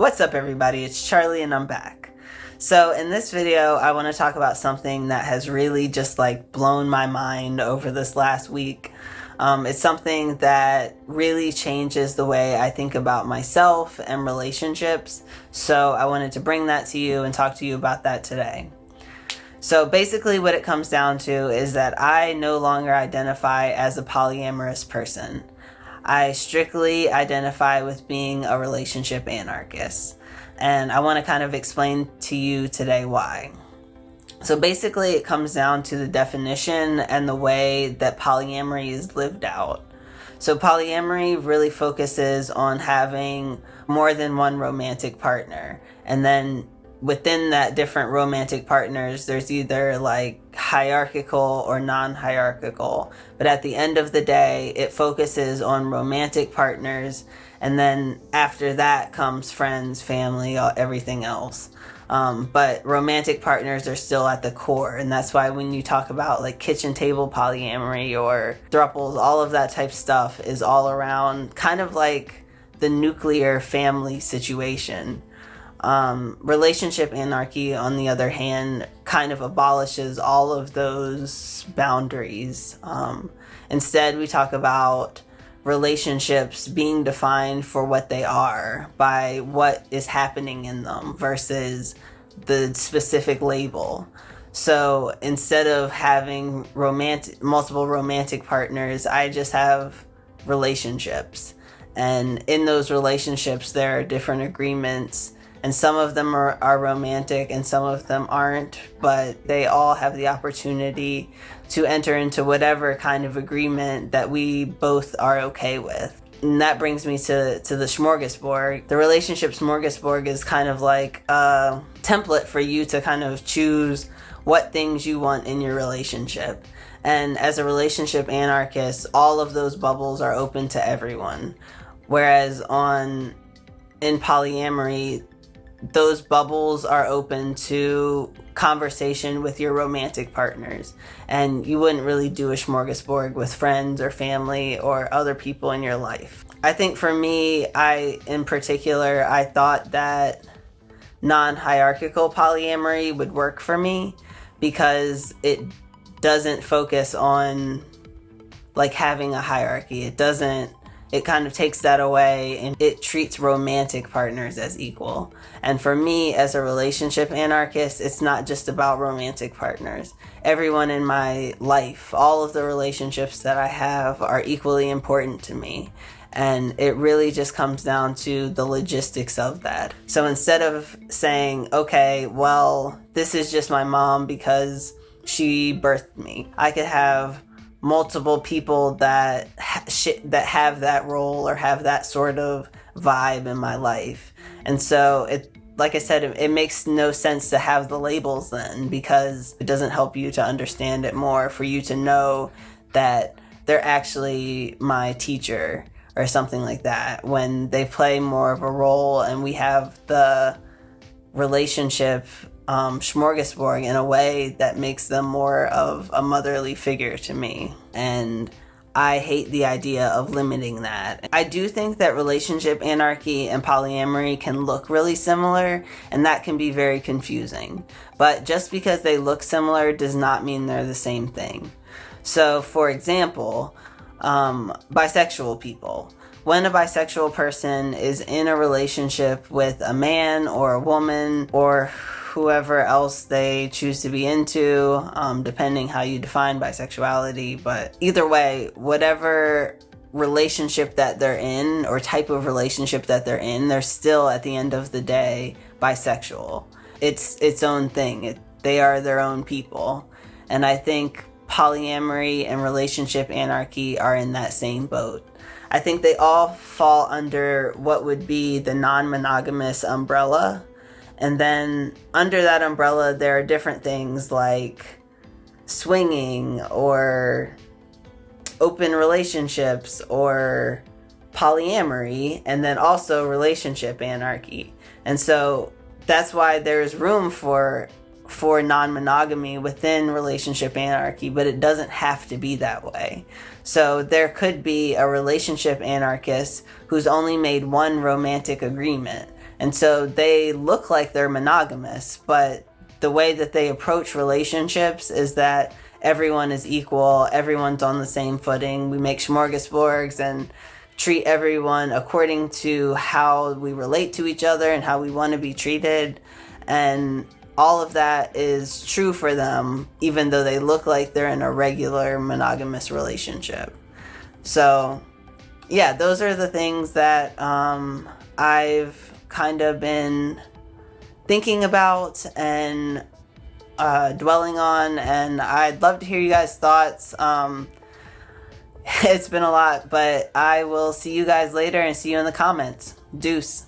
What's up, everybody? It's Charlie and I'm back. So in this video, I want to talk about something that has really just blown my mind over this last week. It's something that really changes the way I think about myself and relationships. So I wanted to bring that to you and talk to you about that today. So basically what it comes down to is that I no longer identify as a polyamorous person. I strictly identify with being a relationship anarchist. And I want to kind of explain to you today why. So basically it comes down to the definition and the way that polyamory is lived out. So polyamory really focuses on having more than one romantic partner. And then within that different romantic partners, there's either hierarchical or non-hierarchical. But at the end of the day, it focuses on romantic partners. And then after that comes friends, family, everything else. But romantic partners are still at the core. And that's why when you talk about kitchen table polyamory or thruples, all of that type stuff is all around kind of like the nuclear family situation. Relationship anarchy, on the other hand, kind of abolishes all of those boundaries. Instead, we talk about relationships being defined for what they are by what is happening in them versus the specific label. So instead of having multiple romantic partners, I just have relationships. And in those relationships, there are different agreements. And some of them are romantic and some of them aren't, but they all have the opportunity to enter into whatever kind of agreement that we both are okay with. And that brings me to the smorgasbord. The relationship smorgasbord is kind of like a template for you to kind of choose what things you want in your relationship. And as a relationship anarchist, all of those bubbles are open to everyone. Whereas in polyamory, those bubbles are open to conversation with your romantic partners. And you wouldn't really do a smorgasbord with friends or family or other people in your life. I think for me, in particular, I thought that non-hierarchical polyamory would work for me because it doesn't focus on having a hierarchy. It kind of takes that away and it treats romantic partners as equal. And for me, as a relationship anarchist, it's not just about romantic partners. Everyone in my life, all of the relationships that I have are equally important to me. And it really just comes down to the logistics of that. So instead of saying, okay, well, this is just my mom because she birthed me, I could have multiple people that have that role or have that sort of vibe in my life. And so like I said, it makes no sense to have the labels then, because it doesn't help you to understand it more, for you to know that they're actually my teacher or something like that, when they play more of a role and we have the relationship smorgasbord in a way that makes them more of a motherly figure to me. And I hate the idea of limiting that. I do think that relationship anarchy and polyamory can look really similar, and that can be very confusing. But just because they look similar does not mean they're the same thing. So for example, bisexual people. When a bisexual person is in a relationship with a man or a woman or whoever else they choose to be into, depending how you define bisexuality. But either way, whatever relationship that they're in or type of relationship that they're in, they're still at the end of the day bisexual. It's its own thing. They are their own people. And I think polyamory and relationship anarchy are in that same boat. I think they all fall under what would be the non-monogamous umbrella. And then under that umbrella, there are different things like swinging or open relationships or polyamory, and then also relationship anarchy. And so that's why there's room for non-monogamy within relationship anarchy, but it doesn't have to be that way. So there could be a relationship anarchist who's only made one romantic agreement, And so they look like they're monogamous, but the way that they approach relationships is that everyone is equal, everyone's on the same footing. We make smorgasbords and treat everyone according to how we relate to each other and how we want to be treated. And all of that is true for them, even though they look like they're in a regular monogamous relationship. So, yeah, those are the things that I've kind of been thinking about and dwelling on, and I'd love to hear you guys' thoughts. It's been a lot, but I will see you guys later and see you in the comments. Deuce.